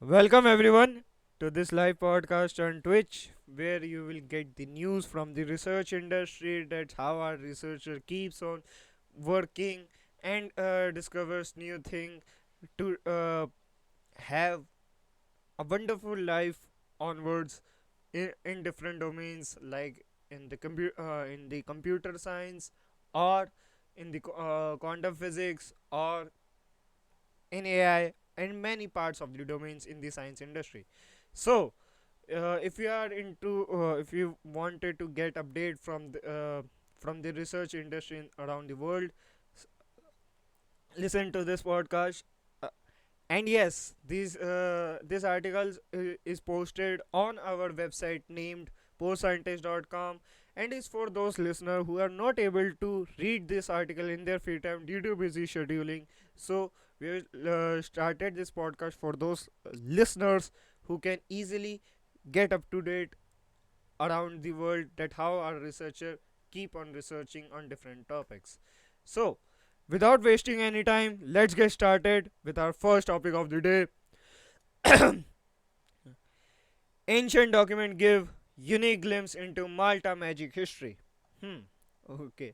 Welcome everyone to this live podcast on Twitch where you will get the news from the research industry. That's how our researcher keeps on working and discovers new thing to have a wonderful life onwards in different domains like in the computer science or in the quantum physics or in AI and many parts of the domains in the science industry. So, if you wanted to get update from the research industry around the world, s- listen to this podcast. Uh, and yes, this article is posted on our website named postscientist.com and is for those listeners who are not able to read this article in their free time due to busy scheduling. So we started this podcast for those listeners who can easily get up to date around the world, that how our researcher keep on researching on different topics. So without wasting any time, let's get started with our first topic of the day. Ancient documents give unique glimpse into Malta magic history. Okay,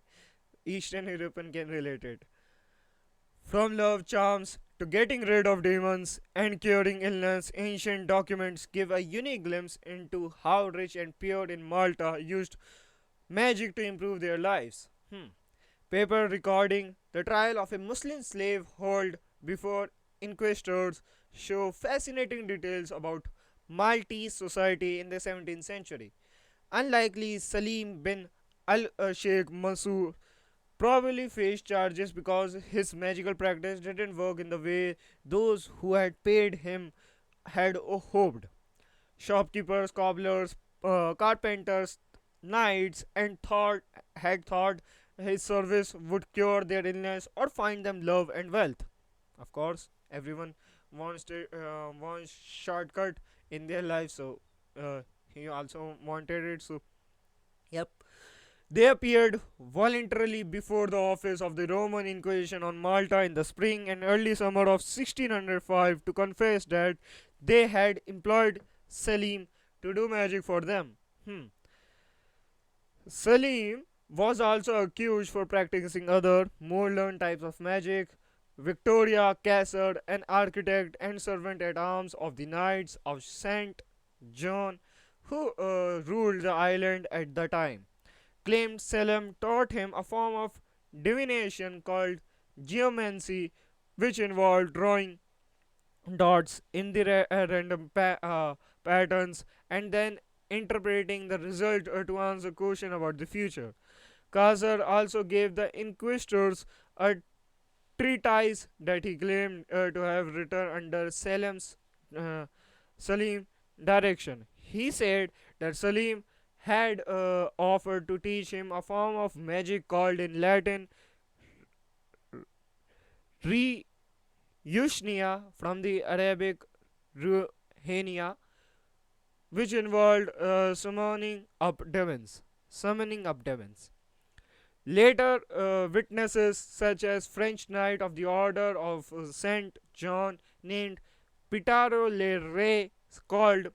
Eastern European can relate it. From love charms to getting rid of demons and curing illness, ancient documents give a unique glimpse into how rich and pure in Malta used magic to improve their lives. Paper recording the trial of a Muslim slave hold before inquisitors show fascinating details about Maltese society in the 17th century. Unlikely Salim bin al Sheikh Mansour probably faced charges because his magical practice didn't work in the way those who had paid him had hoped. Shopkeepers, cobblers, carpenters, knights, and thought his service would cure their illness or find them love and wealth. Of course, everyone wants shortcut in their life, so he also wanted it. So, yep. They appeared voluntarily before the office of the Roman Inquisition on Malta in the spring and early summer of 1605 to confess that they had employed Selim to do magic for them. Selim was also accused for practicing other, more learned types of magic. Victoria Cassard, an architect and servant at arms of the Knights of St. John, who ruled the island at the time, claimed Selim taught him a form of divination called geomancy, which involved drawing dots in the random patterns and then interpreting the result to answer question about the future. Kazar also gave the inquisitors a treatise that he claimed to have written under uh, Salim direction. He said that Salim had offered to teach him a form of magic called in Latin Yushnia from the Arabic Ruhania, which involved Summoning up demons. Later, witnesses such as French Knight of the Order of Saint John named Pitaro Le Rey called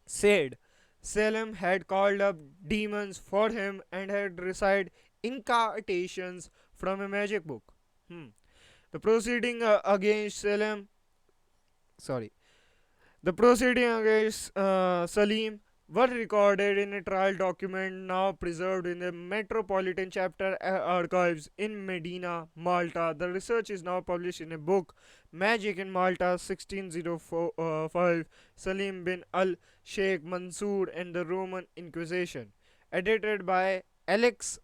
said Selim had called up demons for him and had recited incantations from a magic book. Hmm. The proceeding against Selim, sorry, the proceeding against Salim were recorded in a trial document now preserved in the Metropolitan Chapter archives in Medina, Malta. The research is now published in a book, Magic in Malta 1605, Salim bin al Sheikh Mansour and the Roman Inquisition, edited by Alex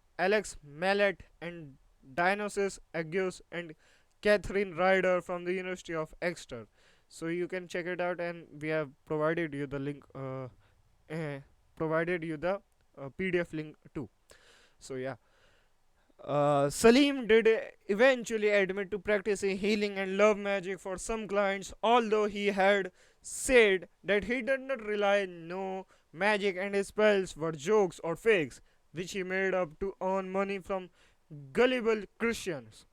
Mallet and Dionysius Agius and Catherine Ryder from the University of Exeter. So you can check it out, and we have provided you the link, uh, provided you the PDF link too. So yeah, Salim did eventually admit to practicing healing and love magic for some clients, although he had said that he did not rely no magic and his spells were jokes or fakes, which he made up to earn money from gullible Christians.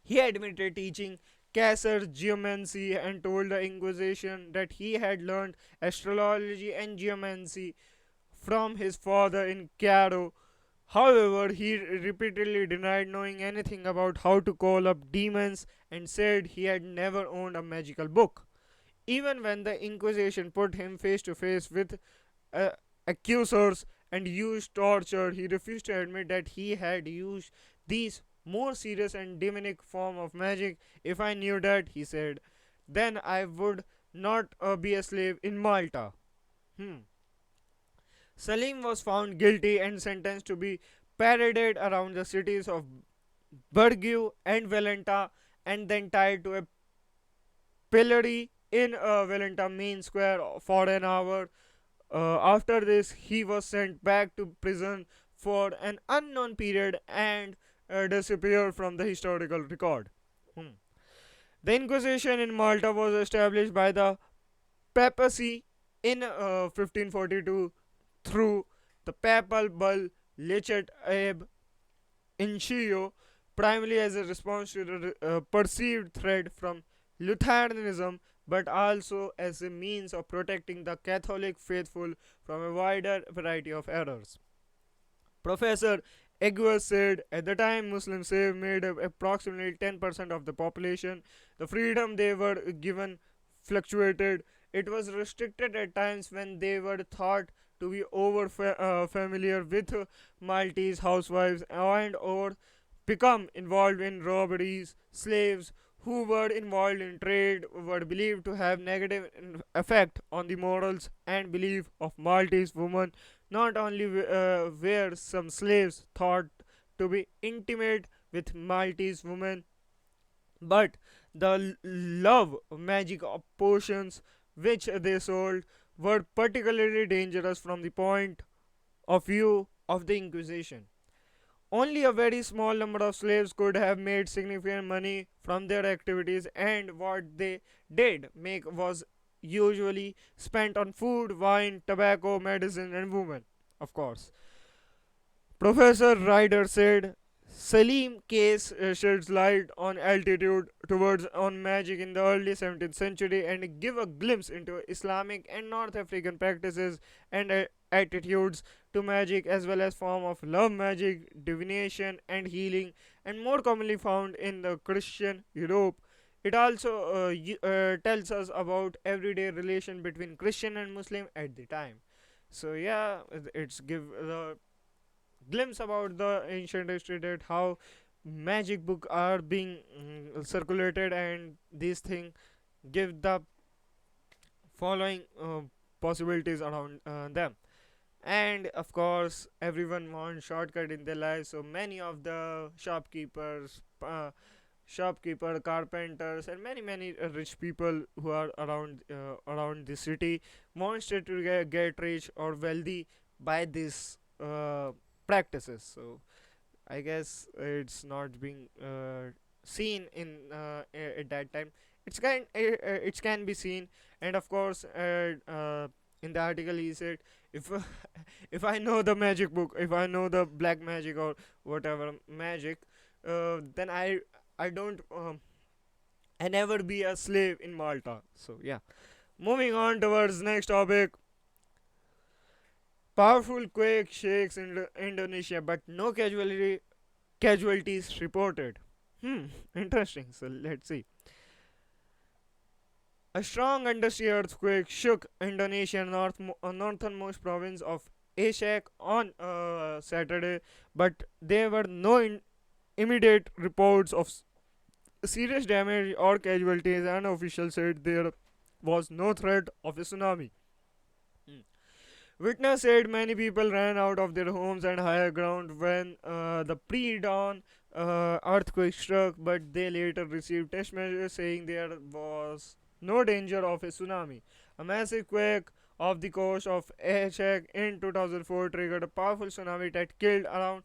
He admitted teaching Caesar's geomancy and told the Inquisition that he had learned astrology and geomancy from his father in Cairo. However, he repeatedly denied knowing anything about how to call up demons and said he had never owned a magical book. Even when the Inquisition put him face to face with uh, accusers and used torture, he refused to admit that he had used these more serious and demonic form of magic. If I knew that, he said, then I would not be a slave in Malta. Hmm. Salim was found guilty and sentenced to be paraded around the cities of Burgu and Valenta and then tied to a pillory in Valenta main square for an hour. After this, he was sent back to prison for an unknown period and disappeared from the historical record. Hmm. The Inquisition in Malta was established by the papacy in 1542 through the papal bull Licet ab Initio, primarily as a response to the perceived threat from Lutheranism, but also as a means of protecting the Catholic faithful from a wider variety of errors. Professor Eguer said at the time Muslims made up approximately 10% of the population. The freedom they were given fluctuated. It was restricted at times when they were thought to be over familiar with Maltese housewives and or become involved in robberies. Slaves who were involved in trade were believed to have negative effect on the morals and belief of Maltese women. Not only were some slaves thought to be intimate with Maltese women, but the love magic potions which they sold were particularly dangerous from the point of view of the Inquisition. Only a very small number of slaves could have made significant money from their activities, and what they did make was usually spent on food, wine, tobacco, medicine, and women, of course. Professor Ryder said Salim case sheds light on altitude towards on magic in the early 17th century and give a glimpse into Islamic and North African practices and attitudes to magic as well as form of love magic, divination and healing and more commonly found in the Christian Europe. It also tells us about everyday relation between Christian and Muslim at the time. So yeah, it's give the glimpse about the ancient history that how magic book are being circulated and these things give the following possibilities around them. And of course everyone wants shortcut in their life, so many of the shopkeeper carpenters and many rich people who are around the city wants to get rich or wealthy by these practices. So I guess it's not being seen in at that time. It can be seen, and of course, in the article he said, if if I know the magic book, if I know the black magic or whatever magic, then I don't I never be a slave in Malta. So yeah, moving on towards next topic. Powerful quake shakes Indonesia, but no casualties reported. Interesting. So let's see. A strong undersea earthquake shook Indonesia's northernmost province of Aceh on Saturday, but there were no immediate reports of serious damage or casualties, and officials said there was no threat of a tsunami. Hmm. Witness said many people ran out of their homes and higher ground when the pre-dawn earthquake struck, but they later received test messages saying there was no danger of a tsunami. A massive quake off the coast of Aceh in 2004 triggered a powerful tsunami that killed around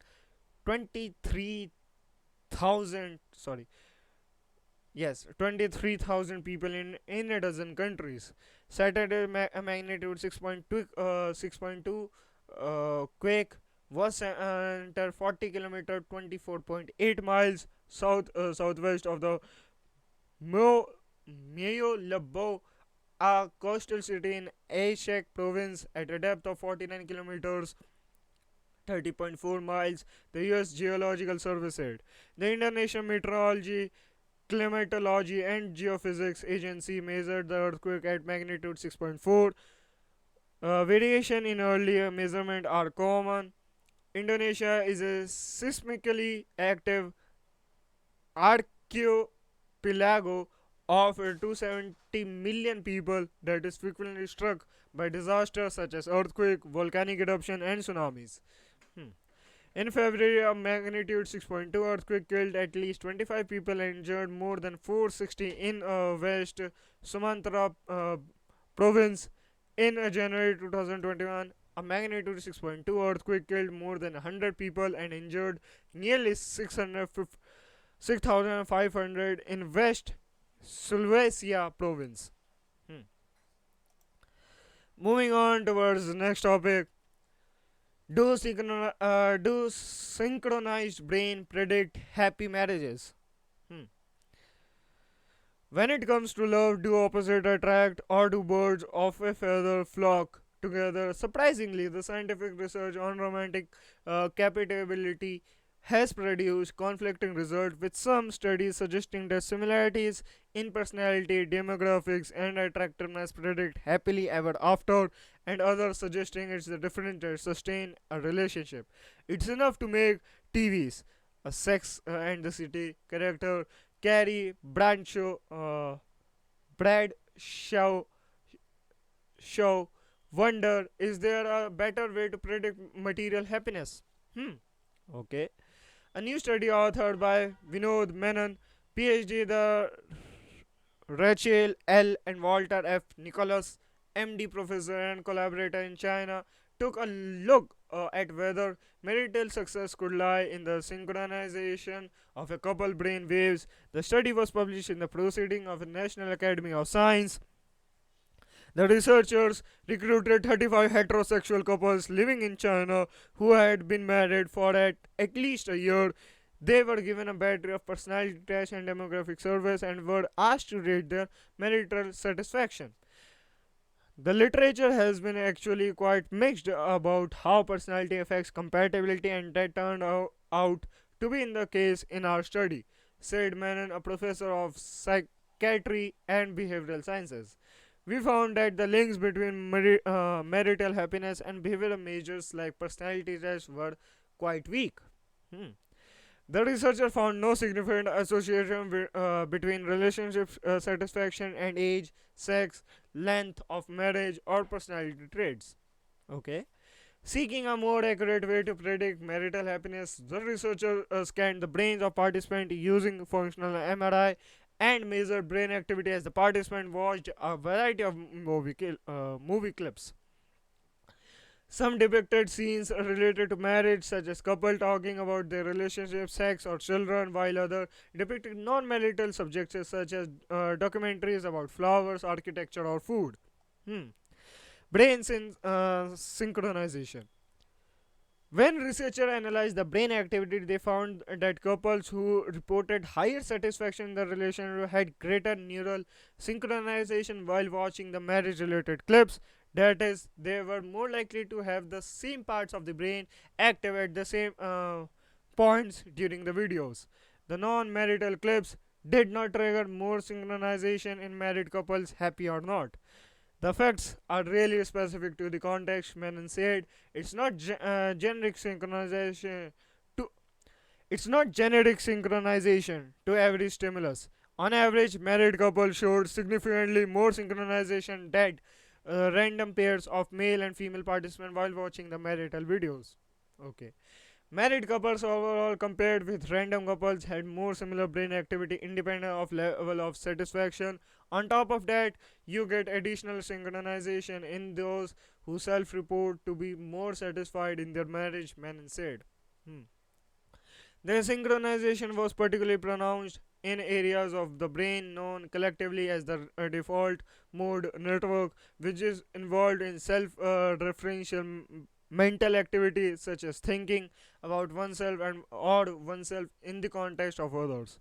23,000 sorry yes 23,000 people in a dozen countries. Saturday a magnitude 6.2 quake was under 40 km 24.8 miles southwest of the Mo Mayo Labo, a coastal city in Ashek province at a depth of 49 kilometers 30.4 miles, the US Geological Survey said. The International Meteorology, Climatology and Geophysics Agency measured the earthquake at magnitude 6.4. Variation in earlier measurement are common. Indonesia is a seismically active archipelago of 270 million people that is frequently struck by disasters such as earthquake, volcanic eruption and tsunamis. Hmm. In February, a magnitude 6.2 earthquake killed at least 25 people and injured more than 460 in West Sumatra province. In January 2021, a magnitude 6.2 earthquake killed more than 100 people and injured nearly 6,500 in West Sulawesi province. Hmm. Moving on towards the next topic. Do synchronized brain predict happy marriages? Hmm. When it comes to love, do opposites attract or do birds of a feather flock together? Surprisingly, the scientific research on romantic compatibility has produced conflicting results, with some studies suggesting that similarities in personality, demographics, and attractiveness predict happily ever after, and others suggesting it's the difference that sustain a relationship. It's enough to make TVs, a Sex and the City character Carrie Brad Shaw wonder, is there a better way to predict material happiness? Hmm. Okay. A new study authored by Vinod Menon, PhD, the Rachel L. and Walter F. Nicholas, MD professor and collaborator in China, took a look at whether marital success could lie in the synchronization of a couple brain waves. The study was published in the Proceeding of the National Academy of Science. The researchers recruited 35 heterosexual couples living in China who had been married for at least a year. They were given a battery of personality tests and demographic surveys and were asked to rate their marital satisfaction. The literature has been actually quite mixed about how personality affects compatibility, and that turned out to be in the case in our study, said Menon, a professor of psychiatry and behavioral sciences. We found that the links between marital happiness and behavioral measures like personality tests were quite weak. Hmm. The researcher found no significant association between relationship satisfaction and age, sex, length of marriage, or personality traits. Okay. Seeking a more accurate way to predict marital happiness, the researcher scanned the brains of participants using functional MRI and measured brain activity as the participant watched a variety of movie clips. Some depicted scenes related to marriage, such as couple talking about their relationship, sex, or children, while others depicted non-marital subjects such as documentaries about flowers, architecture, or food. Hmm. Synchronization. When researchers analyzed the brain activity, they found that couples who reported higher satisfaction in the relationship had greater neural synchronization while watching the marriage related clips. That is, they were more likely to have the same parts of the brain active at the same points during the videos. The non marital clips did not trigger more synchronization in married couples, happy or not. The facts are really specific to the context. Menon said it's not generic synchronization to it's not generic synchronization to every stimulus. On average, married couples showed significantly more synchronization than random pairs of male and female participants while watching the marital videos. Okay. Married couples overall compared with random couples had more similar brain activity independent of level of satisfaction. On top of that, you get additional synchronization in those who self-report to be more satisfied in their marriage, Menon said. Hmm. The synchronization was particularly pronounced in areas of the brain known collectively as the default mode network, which is involved in self referential mental activities such as thinking about oneself and or oneself in the context of others.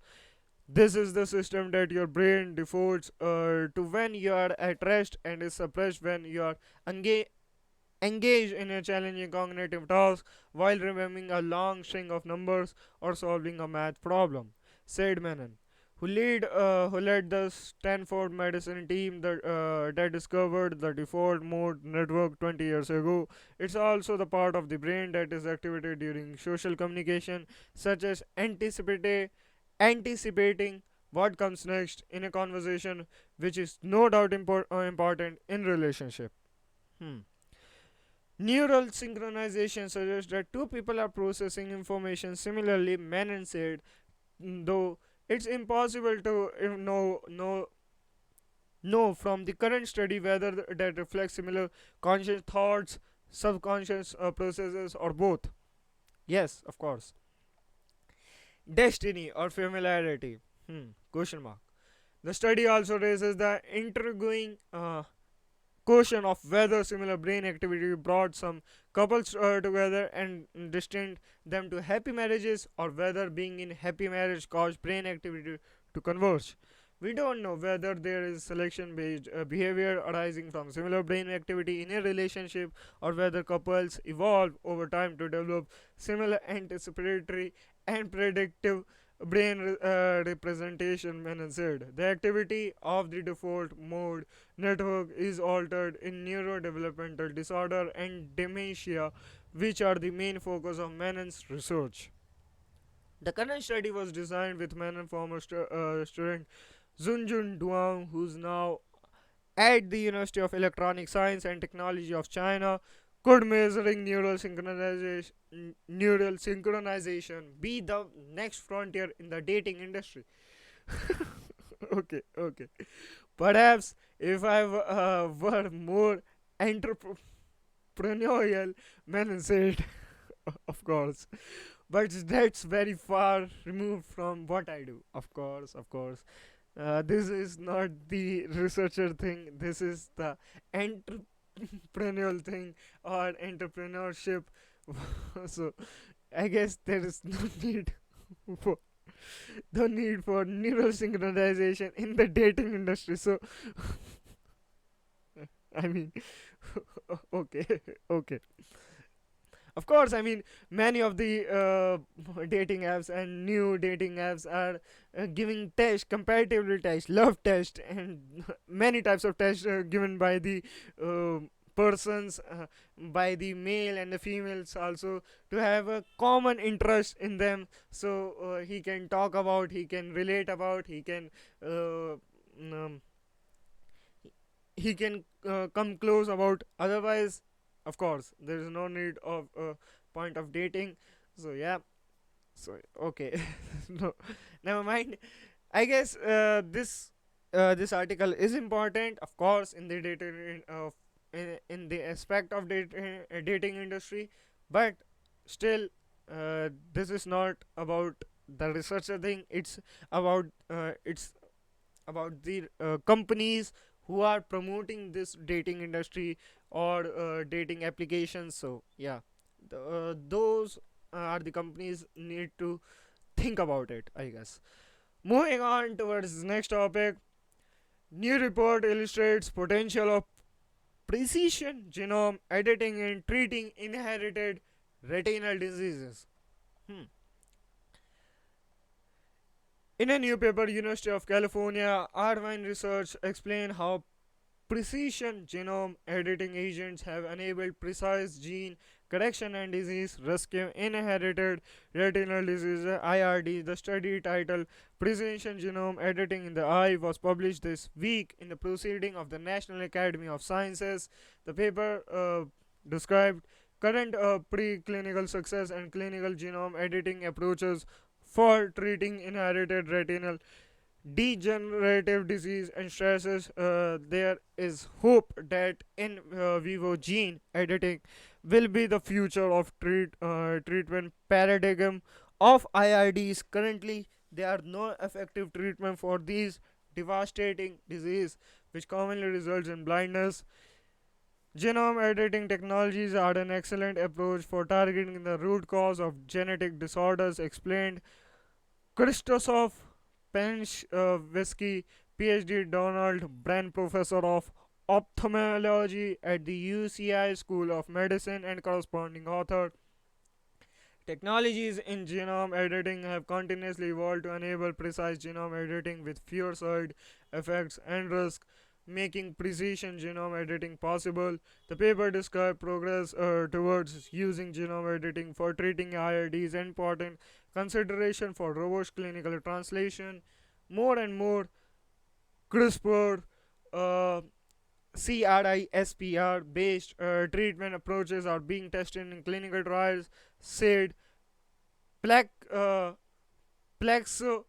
This is the system that your brain defaults to when you are at rest and is suppressed when you are engaged in a challenging cognitive task while remembering a long string of numbers or solving a math problem, said Menon, who led the Stanford medicine team that discovered the default mode network 20 years ago. It's also the part of the brain that is activated during social communication, such as anticipating what comes next in a conversation, which is no doubt important in relationship. Hmm. Neural synchronization suggests that two people are processing information similarly, Menon said, though it's impossible to know from the current study whether that reflects similar conscious thoughts, subconscious processes, or both. Yes, of course. Destiny or familiarity? Question mark. The study also raises the intriguing question of whether similar brain activity brought some couples together and destined them to happy marriages, or whether being in happy marriage caused brain activity to converge. We don't know whether there is selection based behavior arising from similar brain activity in a relationship, or whether couples evolve over time to develop similar anticipatory and predictive brain representation. Menon said the activity of the default mode network is altered in neurodevelopmental disorder and dementia, which are the main focus of Menon's research. The current study was designed with Menon former student Zunjun Duang, who's now at the University of Electronic Science and Technology of China. Could measuring neural synchronization be the next frontier in the dating industry? Okay. Perhaps if I were more entrepreneurial, Menon said, of course. But that's very far removed from what I do. Of course. This is not the researcher thing. This is the entrepreneurial thing or entrepreneurship. So I guess there is for no need for neural synchronization in the dating industry. So I mean, okay, okay. Of course, I mean, many of the dating apps and new dating apps are giving tests, compatibility tests, love test, and many types of tests given by the uh, persons, by the male and the females also, to have a common interest in them. So he can talk about, he can relate about, uh, um, he can come close about. Otherwise, of course, there is no need of a point of dating. So yeah, so okay. No, never mind. I guess this article is important, of course, in the in the aspect of dating industry, but still, this is not about the researcher thing. It's about the companies who are promoting this dating industry or dating applications. So yeah, those are the companies need to think about it, I guess. Moving on towards the next topic, new report illustrates potential of precision genome editing in treating inherited retinal diseases. Hmm. In a new paper, University of California Irvine research explained how precision genome editing agents have enabled precise gene correction and disease rescue in inherited retinal disease IRD. The study titled Precision Genome Editing in the Eye was published this week in the Proceeding of the National Academy of Sciences. The paper described current preclinical success and clinical genome editing approaches for treating inherited retinal degenerative disease and stresses. There is hope that in vivo gene editing will be the future of treatment paradigm of IRDs. Currently, there are no effective treatment for these devastating disease, which commonly results in blindness. Genome editing technologies are an excellent approach for targeting the root cause of genetic disorders, explained Christosov Whiskey, PhD, Donald Brand Professor of Ophthalmology at the UCI School of Medicine and corresponding author. Technologies in genome editing have continuously evolved to enable precise genome editing with fewer side effects and risk, making precision genome editing possible. The paper described progress towards using genome editing for treating IRDs and important consideration for robust clinical translation. More and more CRISPR, uh, CRISPR based treatment approaches are being tested in clinical trials, said Plaque, Plaxo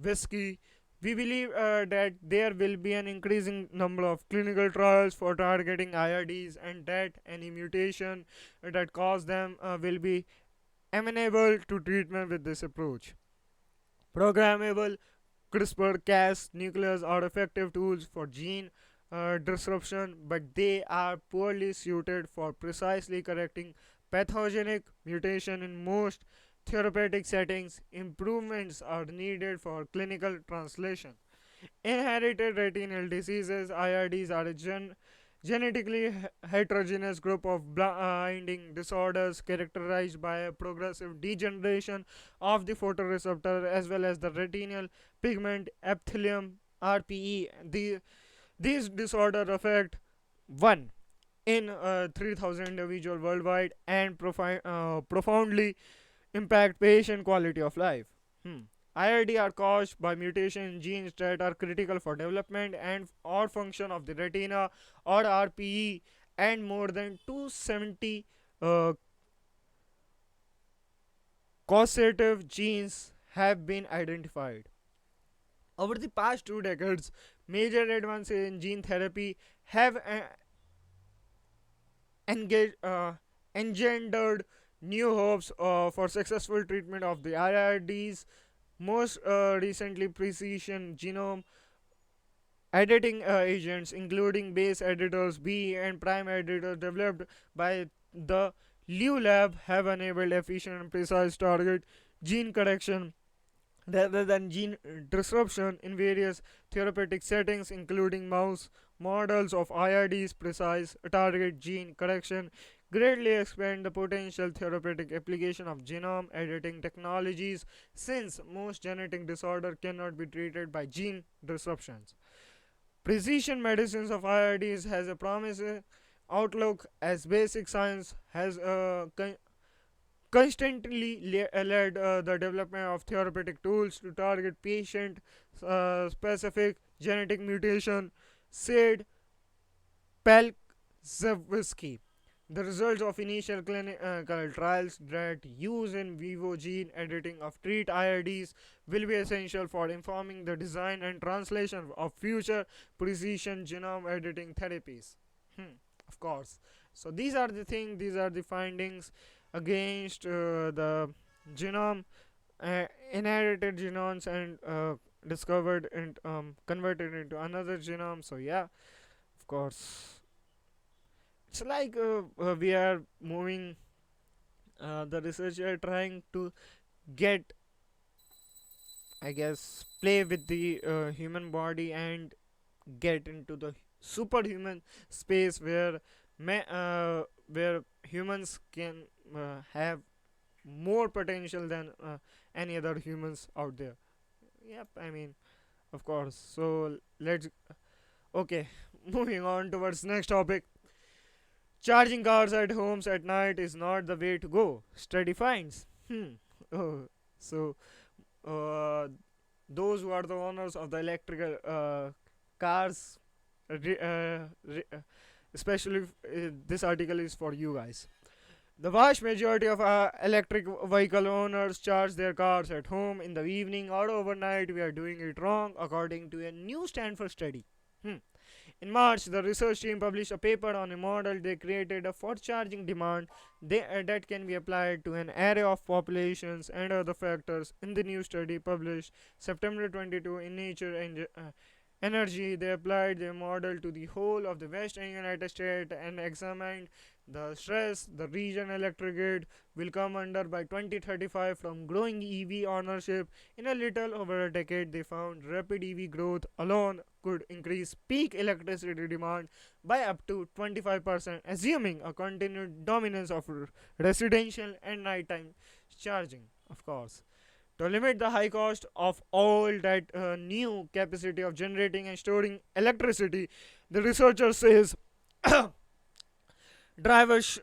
Whiskey. We believe that there will be an increasing number of clinical trials for targeting IRDs and that any mutation that cause them will be amenable to treatment with this approach. Programmable CRISPR-Cas nuclease are effective tools for gene disruption, but they are poorly suited for precisely correcting pathogenic mutation in most therapeutic settings. Improvements are needed for clinical translation. Inherited retinal diseases (IRDs) are a genetically heterogeneous group of blinding disorders characterized by a progressive degeneration of the photoreceptor as well as the retinal pigment epithelium (RPE). These disorders affect 1 in 3,000 individuals worldwide and profoundly impact patient quality of life. IRD are caused by mutation in genes that are critical for development and or function of the retina or RPE, and more than 270 uh, causative genes have been identified. Over the past 2 decades, major advances in gene therapy have engaged, engendered new hopes for successful treatment of the IRDs. Most recently, precision genome editing agents, including base editors B and prime editors developed by the Liu Lab, have enabled efficient and precise target gene correction rather than gene disruption in various therapeutic settings, including mouse models of IRDs. Precise target gene correction greatly expand the potential therapeutic application of genome editing technologies, since most genetic disorder cannot be treated by gene disruptions. Precision medicines of IRDs has a promising outlook as basic science has constantly led the development of therapeutic tools to target patient specific genetic mutation, said Palczewski. The results of initial clinical trials that use in vivo gene editing of treat IRDs will be essential for informing the design and translation of future precision genome editing therapies. Of course. So these are the things, these are the findings against the genome, inherited genomes, and discovered and converted into another genome. So yeah, of course, it's like we are moving. The researcher trying to get, I guess, play with the human body and get into the superhuman space where where humans can have more potential than any other humans out there. Yep, I mean, of course. So let's, okay, moving on towards next topic. Charging cars at homes at night is not the way to go. Study finds. Oh, so uh, those who are the owners of the electrical cars, re- especially this article is for you guys. The vast majority of electric vehicle owners charge their cars at home in the evening or overnight. We are doing it wrong, according to a new Stanford study. Hmm. In March, the research team published a paper on a model they created for charging demand that can be applied to an array of populations and other factors. In the new study published September 22 in Nature energy. They applied their model to the whole of the Western United States and examined the stress the region electric grid will come under by 2035 from growing EV ownership. In a little over a decade, they found rapid EV growth alone could increase peak electricity demand by up to 25%, assuming a continued dominance of residential and nighttime charging, of course. To limit the high cost of all that new capacity of generating and storing electricity, the researcher says drivers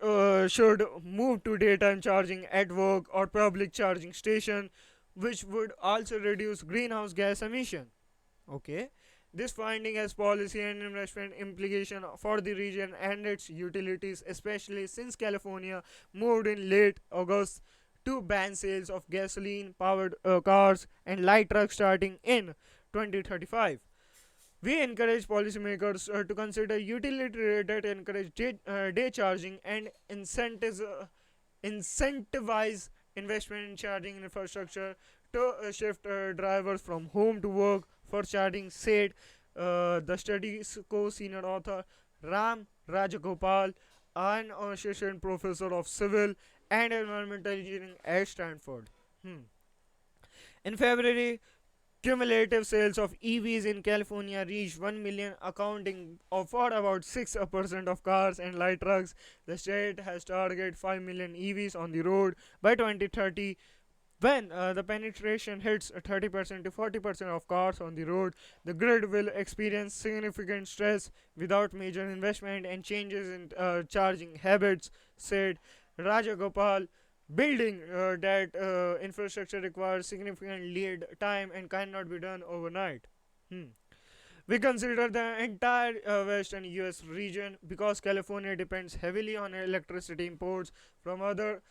should move to daytime charging at work or public charging station, which would also reduce greenhouse gas emission. Okay. This finding has policy and investment implication for the region and its utilities, especially since California moved in late August to ban sales of gasoline powered cars and light trucks starting in 2035. We encourage policymakers to consider utility rate that encourage day charging and incentivize investment in charging infrastructure to shift drivers from home to work for charging, said the study's co-senior author Ram Rajagopal, an assistant professor of civil and environmental engineering at Stanford. In February, cumulative sales of EVs in California reached 1 million, accounting for about 6% of cars and light trucks. The state has targeted 5 million EVs on the road by 2030. When the penetration hits 30% to 40% of cars on the road, the grid will experience significant stress without major investment and changes in charging habits, said Rajagopal. Building that infrastructure requires significant lead time and cannot be done overnight. Hmm. We consider the entire western US region because California depends heavily on electricity imports from other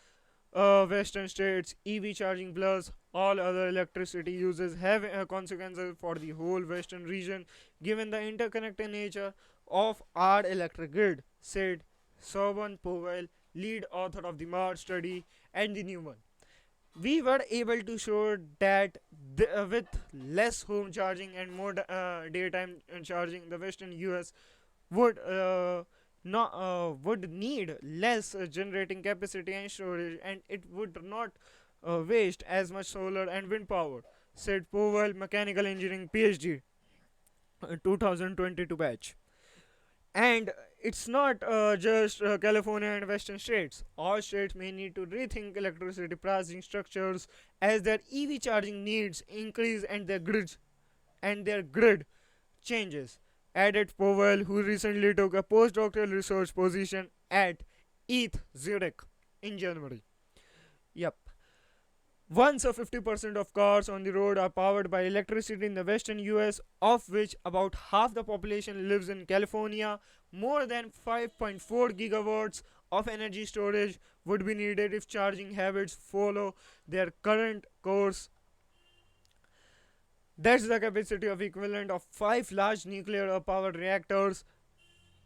western states. EV charging plus all other electricity uses have consequences for the whole western region given the interconnected nature of our electric grid, said Soban Powell, lead author of the Mars study and the new one. We were able to show that with less home charging and more daytime charging, the western US would not would need less generating capacity and storage, and it would not waste as much solar and wind power, said Powell, mechanical engineering PhD, 2022 batch. And it's not just California and western states. All states may need to rethink electricity pricing structures as their EV charging needs increase and their grid changes, added Powell, who recently took a postdoctoral research position at ETH Zurich in January. Yep. Once 50% of cars on the road are powered by electricity in the western US, of which about half the population lives in California, more than 5.4 gigawatts of energy storage would be needed if charging habits follow their current course. That's the capacity of equivalent of 5 large nuclear powered reactors.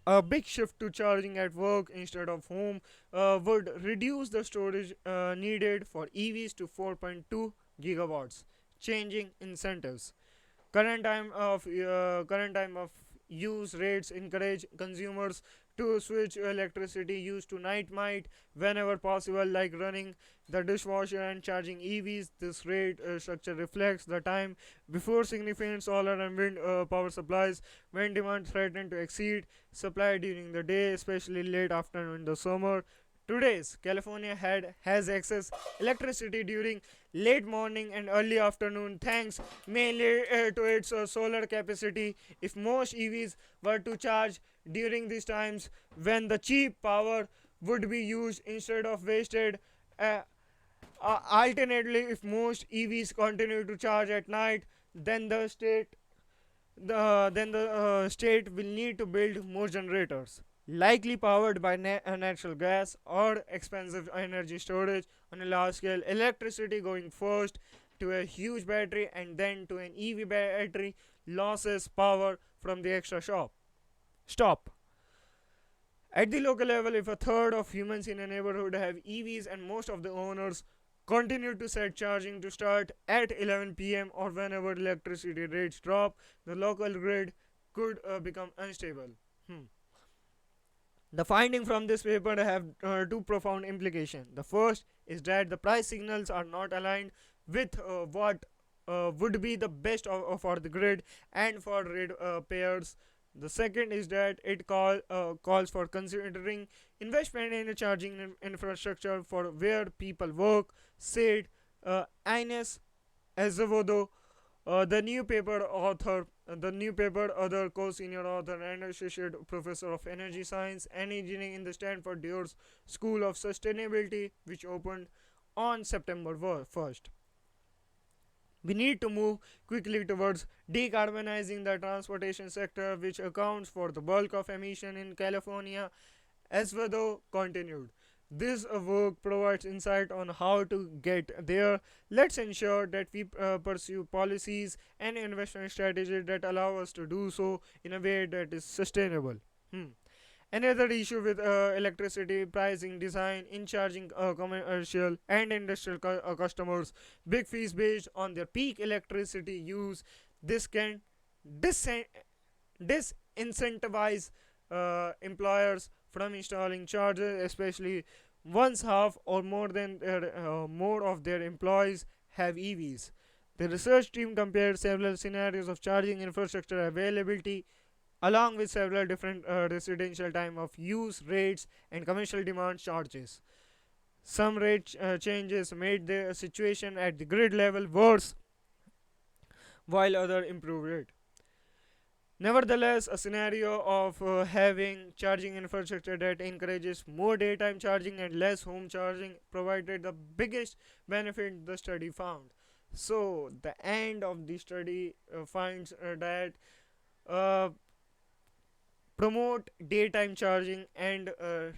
A big shift to charging at work instead of home would reduce the storage needed for EVs to 4.2 gigawatts, changing incentives. Current time of use rates encourage consumers to switch electricity use to night might whenever possible, like running the dishwasher and charging EVs. This rate structure reflects the time before significant solar and wind power supplies, when demand threatened to exceed supply during the day, especially late afternoon in the summer. Today's California has excess electricity during late morning and early afternoon thanks mainly to its solar capacity. If most EVs were to charge during these times when the cheap power would be used instead of wasted, uh, alternately, if most EVs continue to charge at night, then the state will need to build more generators, likely powered by natural gas or expensive energy storage on a large scale. Electricity going first to a huge battery and then to an EV battery losses power from the extra stop. At the local level, if a third of humans in a neighborhood have EVs and most of the owners continue to set charging to start at 11 p.m. or whenever electricity rates drop, the local grid could become unstable. Hmm. The findings from this paper have two profound implications. The first is that the price signals are not aligned with what would be the best for the grid and for rate payers. The second is that it calls for considering investment in a charging infrastructure for where people work, said Ines Azevedo, the newspaper other co-senior author and associate professor of energy science and engineering in the Stanford Doors School of Sustainability, which opened on September 1st. We need to move quickly towards decarbonizing the transportation sector, which accounts for the bulk of emission in California, Esvedo continued. This work provides insight on how to get there. Let's ensure that we pursue policies and investment strategies that allow us to do so in a way that is sustainable. Hmm. Another issue with electricity pricing design in charging commercial and industrial customers big fees based on their peak electricity use. This can dis- disincentivize employers from installing chargers, especially once half or more of their employees have EVs. The research team compared several scenarios of charging infrastructure availability along with several different residential time of use rates and commercial demand charges. Some rate changes made the situation at the grid level worse, while other improved it. Nevertheless, a scenario of having charging infrastructure that encourages more daytime charging and less home charging provided the biggest benefit the study found. So, the end of the study finds that uh, promote daytime charging and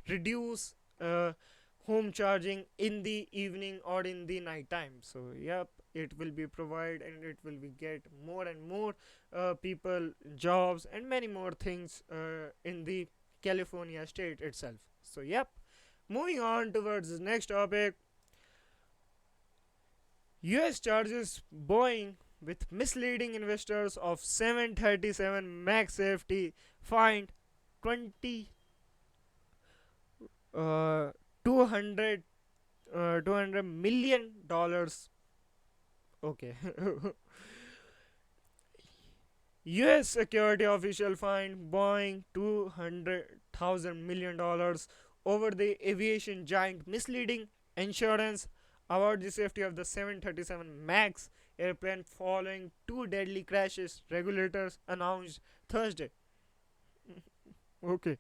reduce home charging in the evening or in the night time. So yep, it will be provide and it will be get more and more people jobs and many more things in the California state itself. So yep, moving on towards the next topic. US charges Boeing with misleading investors of 737 max safety fine 20 uh, 200 $200 million dollars. Okay. US security official fined Boeing $200,000 over the aviation giant misleading insurance about the safety of the 737 MAX airplane following two deadly crashes, regulators announced Thursday. Okay.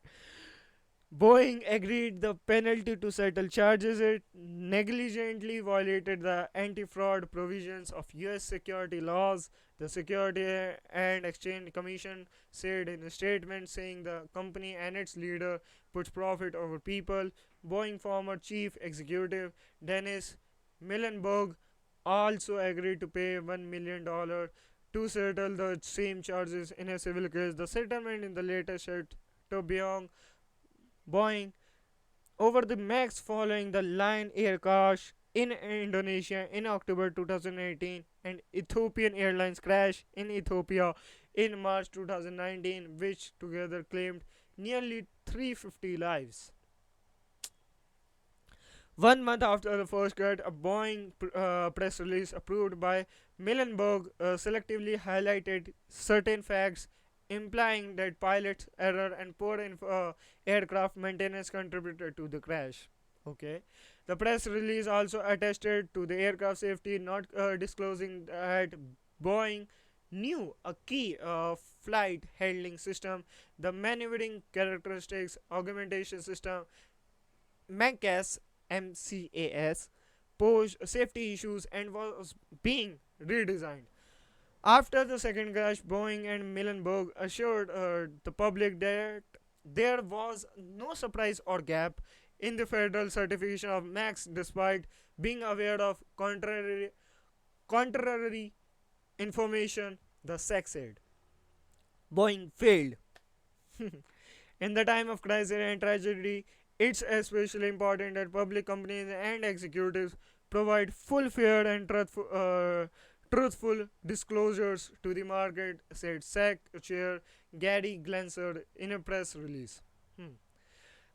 Boeing agreed the penalty to settle charges. It negligently violated the anti fraud provisions of US security laws. The Security and Exchange Commission said in a statement saying the company and its leader puts profit over people. Boeing former chief executive Dennis Millenberg also agreed to pay $1 million to settle the same charges in a civil case. The settlement in the latest set to Byung Boeing over the MAX following the Lion Air crash in Indonesia in October 2018 and Ethiopian Airlines crash in Ethiopia in March 2019, which together claimed nearly 350 lives. 1 month after the first cut, a Boeing press release approved by Millenberg selectively highlighted certain facts implying that pilot's error and poor aircraft maintenance contributed to the crash. Okay. The press release also attested to the aircraft safety, not disclosing that Boeing knew a key flight handling system, the maneuvering characteristics augmentation system, MCAS MCAS posed safety issues and was being redesigned. After the second crash, Boeing and Millenberg assured the public that there was no surprise or gap in the federal certification of MAX despite being aware of contrary information, the SEC said. Boeing failed. In the time of crisis and tragedy, it's especially important that public companies and executives provide full, fair, and truthful disclosures to the market, said SEC chair Gary Gensler in a press release. Hmm.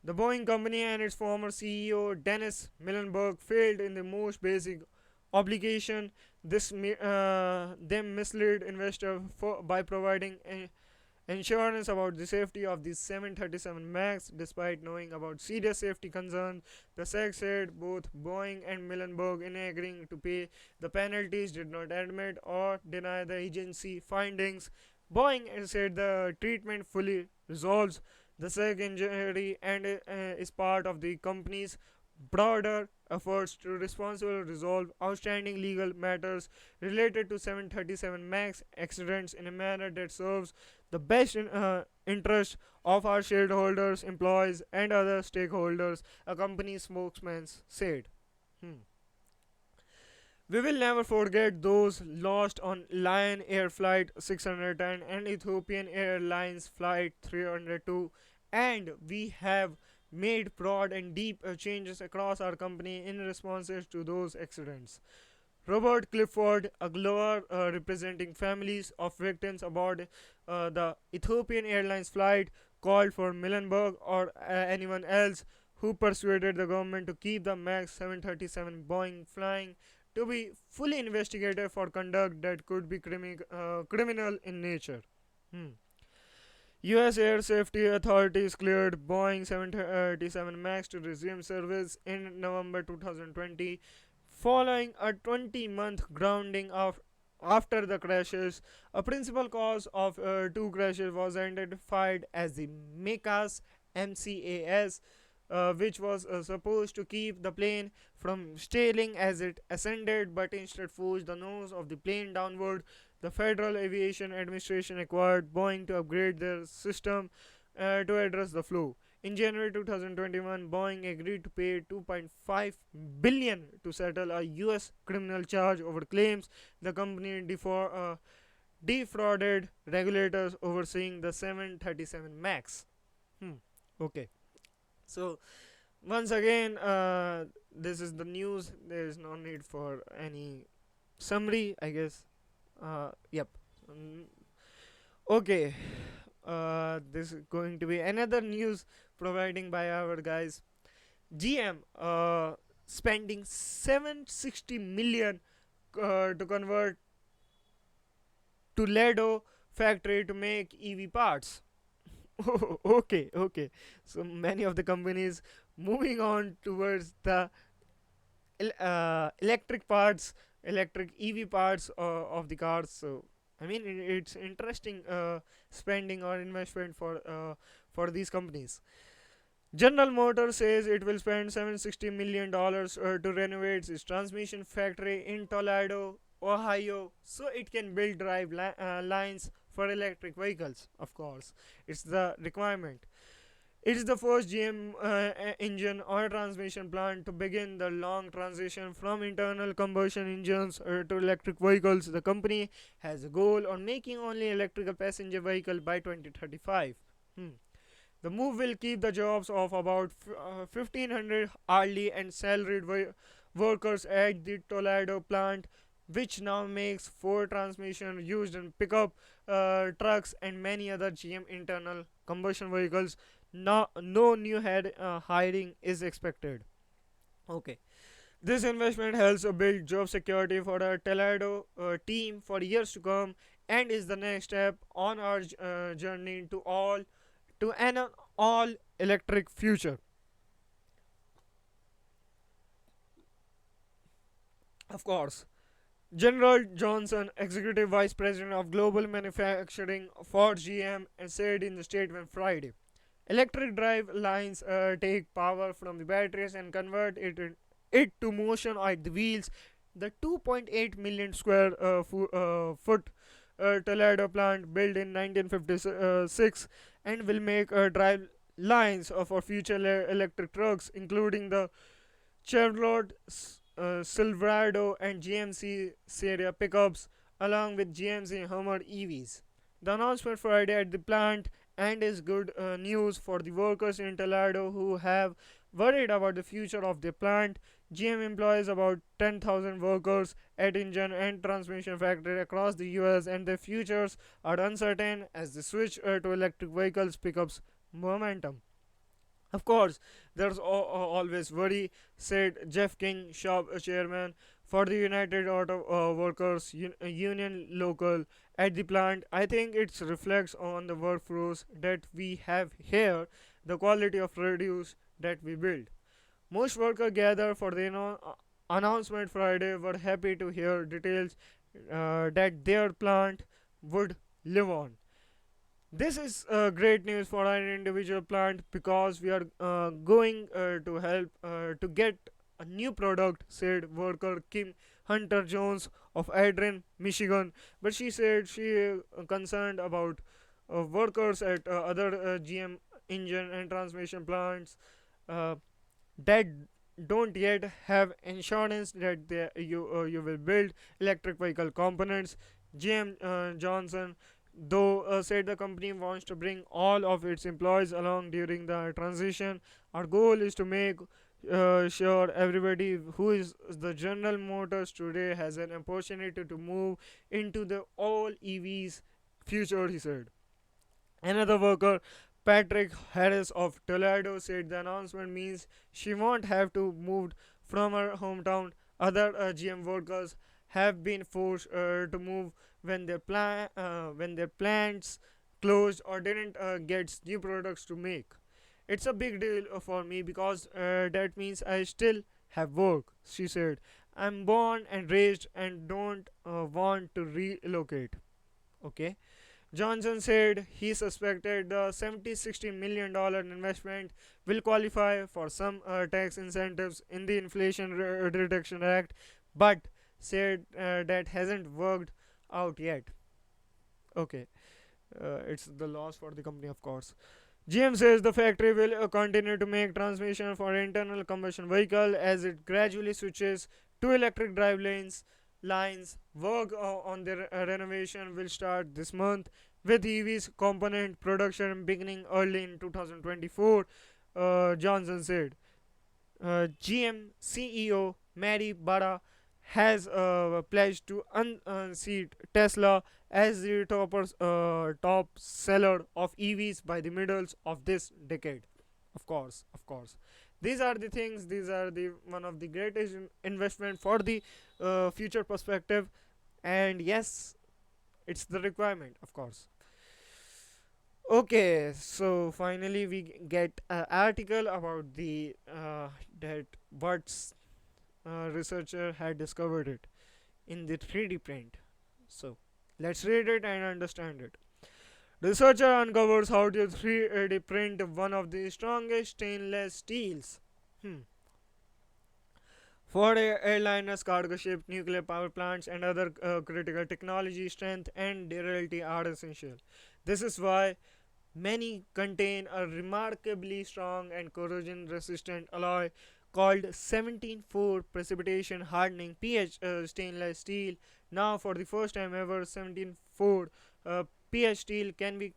The Boeing company and its former CEO Dennis Muilenburg failed in the most basic obligation. Them misled investors by providing insurance about the safety of the 737 MAX. Despite knowing about serious safety concerns, the SEC said both Boeing and Muilenburg, in agreeing to pay the penalties, did not admit or deny the agency findings. Boeing said the treatment fully resolves the SEC injury and is part of the company's broader efforts to responsibly resolve outstanding legal matters related to 737 MAX accidents in a manner that serves the best interest of our shareholders, employees, and other stakeholders, a company spokesman said. Hmm. We will never forget those lost on Lion Air Flight 610 and Ethiopian Airlines Flight 302, and we have made broad and deep changes across our company in responses to those accidents. Robert Clifford, a lawyer representing families of victims aboard the Ethiopian Airlines flight, called for Muilenburg or anyone else who persuaded the government to keep the MAX 737 Boeing flying to be fully investigated for conduct that could be criminal in nature. Hmm. U.S. Air Safety Authorities cleared Boeing 737 MAX to resume service in November 2020 following a 20-month grounding of after the crashes. A principal cause of two crashes was identified as the MCAS, which was supposed to keep the plane from stalling as it ascended but instead forced the nose of the plane downward. The Federal Aviation Administration required Boeing to upgrade their system to address the flaw. In January 2021, Boeing agreed to pay 2.5 billion to settle a US criminal charge over claims the company defrauded regulators overseeing the 737 MAX. Hmm. Okay. So once again, this is the news. There is no need for any summary, I guess. Yep. Mm, okay. This is going to be another news providing by our guys. GM spending 760 million to convert Toledo factory to make EV parts. Okay, okay. So many of the companies moving on towards the electric parts, electric EV parts of the cars. So I mean, it's interesting spending or investment for these companies. General Motors says it will spend $760 million to renovate its transmission factory in Toledo, Ohio, so it can build lines for electric vehicles. Of course, it's the requirement. It is the first GM engine or transmission plant to begin the long transition from internal combustion engines to electric vehicles. The company has a goal on making only electrical passenger vehicle by 2035. Hmm. The move will keep the jobs of about 1,500 hourly and salaried workers at the Toledo plant, which now makes four transmissions used in pickup trucks and many other GM internal combustion vehicles. No new hiring is expected. Okay. This investment helps build job security for the Toledo team for years to come and is the next step on our journey to an all electric future. Of course, General Johnson, Executive Vice President of Global Manufacturing for GM, said in the statement Friday. Electric drive lines take power from the batteries and convert it to motion at the wheels. The 2.8 million square foot Toledo plant, built in 1956, and will make drive lines for future electric trucks, including the Chevrolet Silverado and GMC Sierra pickups, along with GMC Hummer EVs. The announcement Friday at the plant and is good news for the workers in Toledo who have worried about the future of their plant. GM employs about 10,000 workers at engine and transmission factory across the US, and their futures are uncertain as the switch to electric vehicles picks up momentum. Of course, there's always worry, said Jeff King, shop chairman for the United Auto Workers Union local at the plant. I think it reflects on the workforce that we have here, the quality of produce that we build. Most workers gathered for the announcement Friday were happy to hear details that their plant would live on. This is great news for our individual plant because we are going to help to get a new product, said worker Kim Hunter Jones of Adrian, Michigan. But she said she concerned about workers at other GM engine and transmission plants uh, that don't yet have insurance that you will build electric vehicle components. GM Johnson, though, said the company wants to bring all of its employees along during the transition. Our goal is to make sure everybody who is the General Motors today has an opportunity to move into the all EVs future, he said. Another worker, Patrick Harris of Toledo, said the announcement means she won't have to move from her hometown. Other GM workers have been forced to move when their plants closed or didn't get new products to make. It's a big deal for me because that means I still have work, she said. I'm born and raised and don't want to relocate. Okay. Johnson said he suspected the 70 million dollar investment will qualify for some tax incentives in the Inflation Reduction Act, but said that hasn't worked out yet. Okay, it's the loss for the company, of course. GM says the factory will continue to make transmission for internal combustion vehicle as it gradually switches to electric drive lanes lines. Work on the renovation will start this month with EVs component production beginning early in 2024, Johnson said. GM CEO Mary Barra has pledged to unseat Tesla as the top seller of EVs by the middle of this decade. Of course. These are the things. These are the one of the greatest investment for the future perspective, and yes, it's the requirement, of course. Okay, so finally we get an article about the that what's researcher had discovered it in the 3D print. So let's read it and understand it. Researcher uncovers how to 3D print one of the strongest stainless steels. Hmm. For airliners, cargo ships, nuclear power plants, and other critical technology, strength and durability are essential. This is why many contain a remarkably strong and corrosion resistant alloy called 17-4 precipitation hardening pH stainless steel. Now, for the first time ever, 17-4 pH steel can be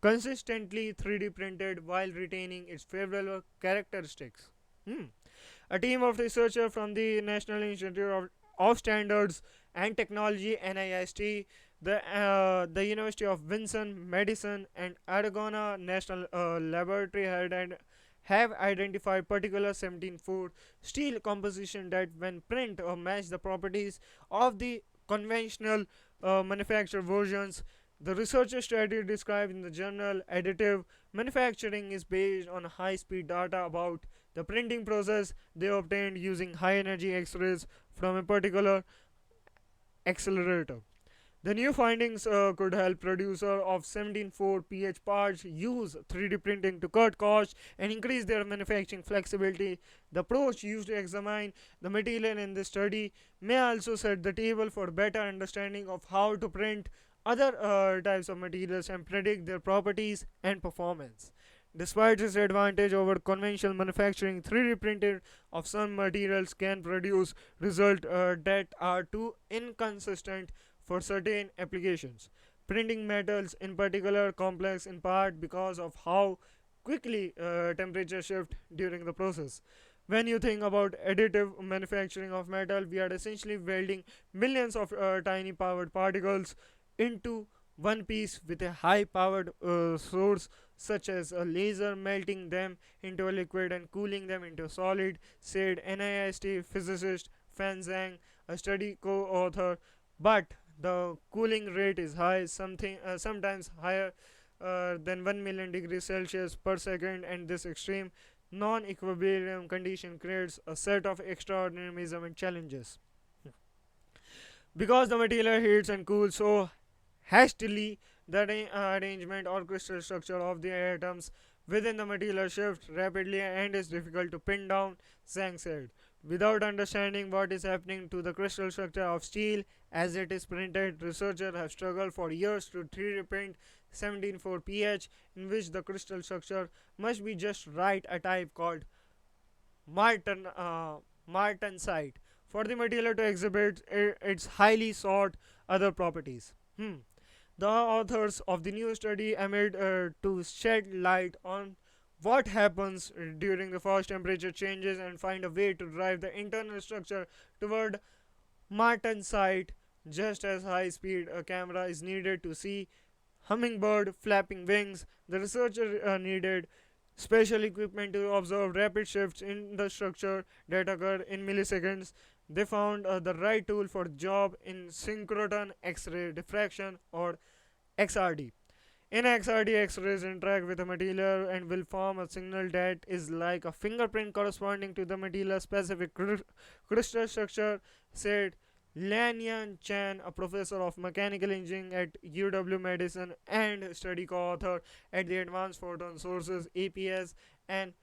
consistently 3D printed while retaining its favorable characteristics. Hmm. A team of researchers from the National Institute of Standards and Technology (NIST), the University of Wisconsin, Madison, and Arizona National Laboratory have identified particular 17-4 steel composition that, when print, match the properties of the conventional manufactured versions. The research study described in the journal Additive Manufacturing is based on high speed data about the printing process they obtained using high energy X rays from a particular accelerator. The new findings could help producer of 17-4 pH parts use 3D printing to cut costs and increase their manufacturing flexibility. The approach used to examine the material in this study may also set the table for better understanding of how to print other types of materials and predict their properties and performance. Despite its advantage over conventional manufacturing, 3D printing of some materials can produce results that are too inconsistent for certain applications. printing metals in particular complex in part because of how quickly temperature shift during the process. When you think about additive manufacturing of metal, we are essentially welding millions of tiny powered particles into one piece with a high powered source such as a laser, melting them into a liquid and cooling them into a solid, said NIST physicist Fan Zhang, a study co-author. But the cooling rate is high, sometimes higher than 1 million degrees Celsius per second, and this extreme non-equilibrium condition creates a set of extraordinary measurement challenges. Because the material heats and cools so hastily, the arrangement or crystal structure of the atoms within the material shifts rapidly and is difficult to pin down, Zhang said. Without understanding what is happening to the crystal structure of steel as it is printed, researchers have struggled for years to 3D print 174 pH, in which the crystal structure must be just right, a type called Martin, Martensite, for the material to exhibit its highly sought other properties. The authors of the new study aimed to shed light on what happens during the fast temperature changes and find a way to drive the internal structure toward Martensite. Just as high speed a camera is needed to see hummingbird flapping wings, the researcher needed special equipment to observe rapid shifts in the structure that occur in milliseconds. They found the right tool for the job in synchrotron X-ray diffraction, or XRD. In XRD, X-rays interact with the material and will form a signal that is like a fingerprint corresponding to the material specific crystal structure, said Lanyan Chan, a professor of mechanical engineering at UW Medicine and study co-author at the Advanced Photon Sources (APS), and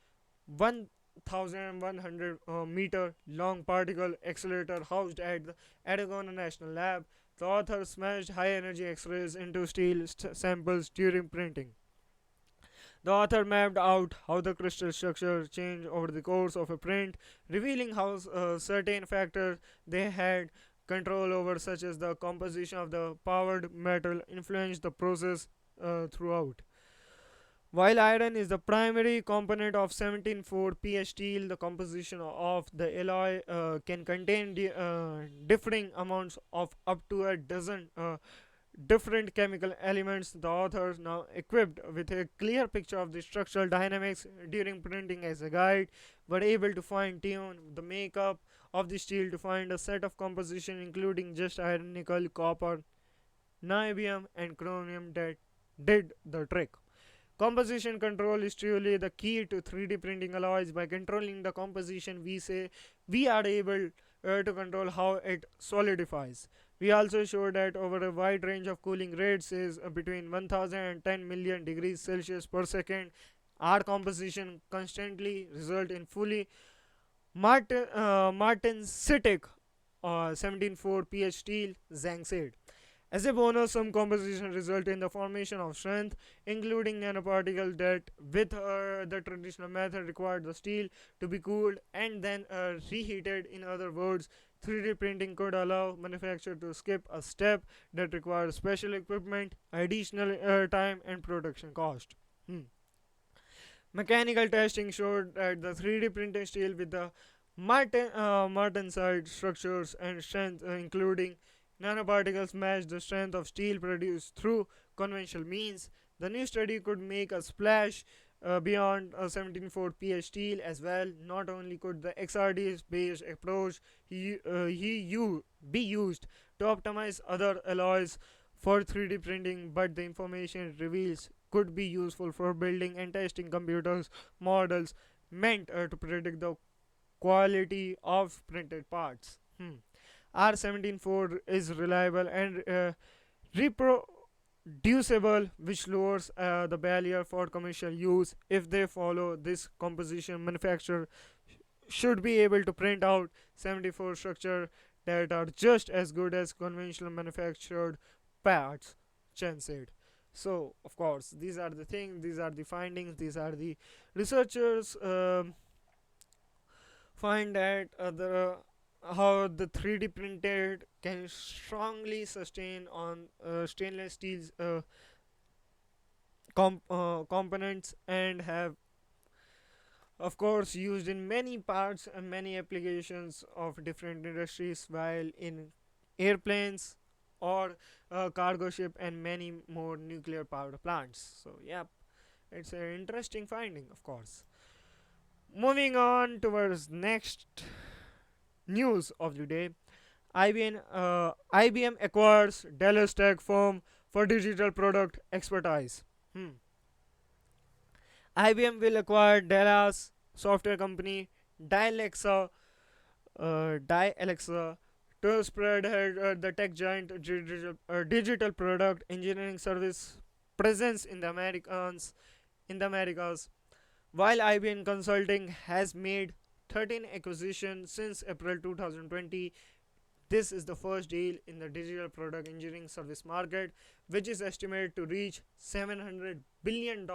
1,100 meter long particle accelerator housed at the Arizona National Lab. The author smashed high energy X rays into steel samples during printing. The author mapped out how the crystal structure changed over the course of a print, revealing how certain factors they had control over, such as the composition of the powered metal, influenced the process throughout. While iron is the primary component of 17,4 pH steel, the composition of the alloy can contain differing amounts of up to a dozen different chemical elements. The authors, now equipped with a clear picture of the structural dynamics during printing as a guide, were able to fine tune the makeup of the steel to find a set of composition including just iron, nickel, copper, niobium, and chromium that did the trick. Composition control is truly the key to 3D printing alloys. By controlling the composition, we say we are able to control how it solidifies. We also show that over a wide range of cooling rates is between 1000 and 10 million degrees Celsius per second, our composition constantly result in fully martensitic 17,4 pH steel, Zhang said. As a bonus, some composition result in the formation of strength, including nanoparticles that, with the traditional method, required the steel to be cooled and then reheated. In other words, 3D printing could allow manufacturer to skip a step that requires special equipment, additional time, and production cost. Hmm. Mechanical testing showed that the 3D printed steel with the martensite structures and strength, including nanoparticles, match the strength of steel produced through conventional means. The new study could make a splash beyond 17.4 pH steel as well. Not only could the XRD based approach be used to optimize other alloys for 3D printing, but the information it reveals could be useful for building and testing computers models meant to predict the quality of printed parts. R174 is reliable and reproducible, which lowers the barrier for commercial use. If they follow this composition, manufacturer should be able to print out 74 structure that are just as good as conventional manufactured parts, Chen said. So, of course, these are the things, these are the findings, these are the researchers find that the how the 3D printed can strongly sustain on stainless steel's components and have of course used in many parts and many applications of different industries while in airplanes or cargo ship and many more nuclear power plants. So yeah, it's an interesting finding, of course. Moving on towards next news of the day, IBM acquires Dallas tech firm for digital product expertise. Hmm. IBM will acquire Dallas software company Dialexa, Dialexa to spread the tech giant digital product engineering service presence in the Americas. While IBM Consulting has made 13 acquisitions since April 2020, this is the first deal in the digital product engineering service market, which is estimated to reach $700 billion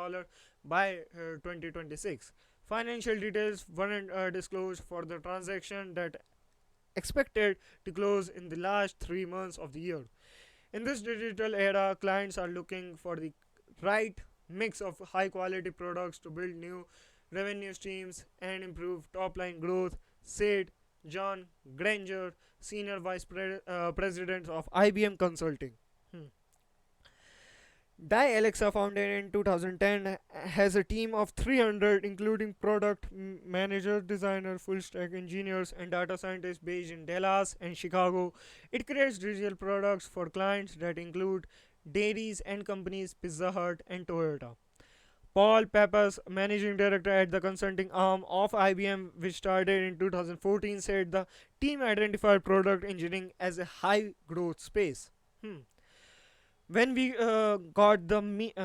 by 2026. Financial details weren't disclosed for the transaction that expected to close in the last 3 months of the year. In this digital era, clients are looking for the right mix of high quality products to build new revenue streams and improve top line growth, said John Granger, Senior President of IBM Consulting. Hmm. Die Alexa, founded in 2010, has a team of 300, including product managers, designers, full stack engineers, and data scientists based in Dallas and Chicago. It creates digital products for clients that include dairies and companies Pizza Hut and Toyota. Paul Pappas, managing director at the consulting arm of IBM, which started in 2014, said the team identified product engineering as a high growth space. Hmm. When we got to meet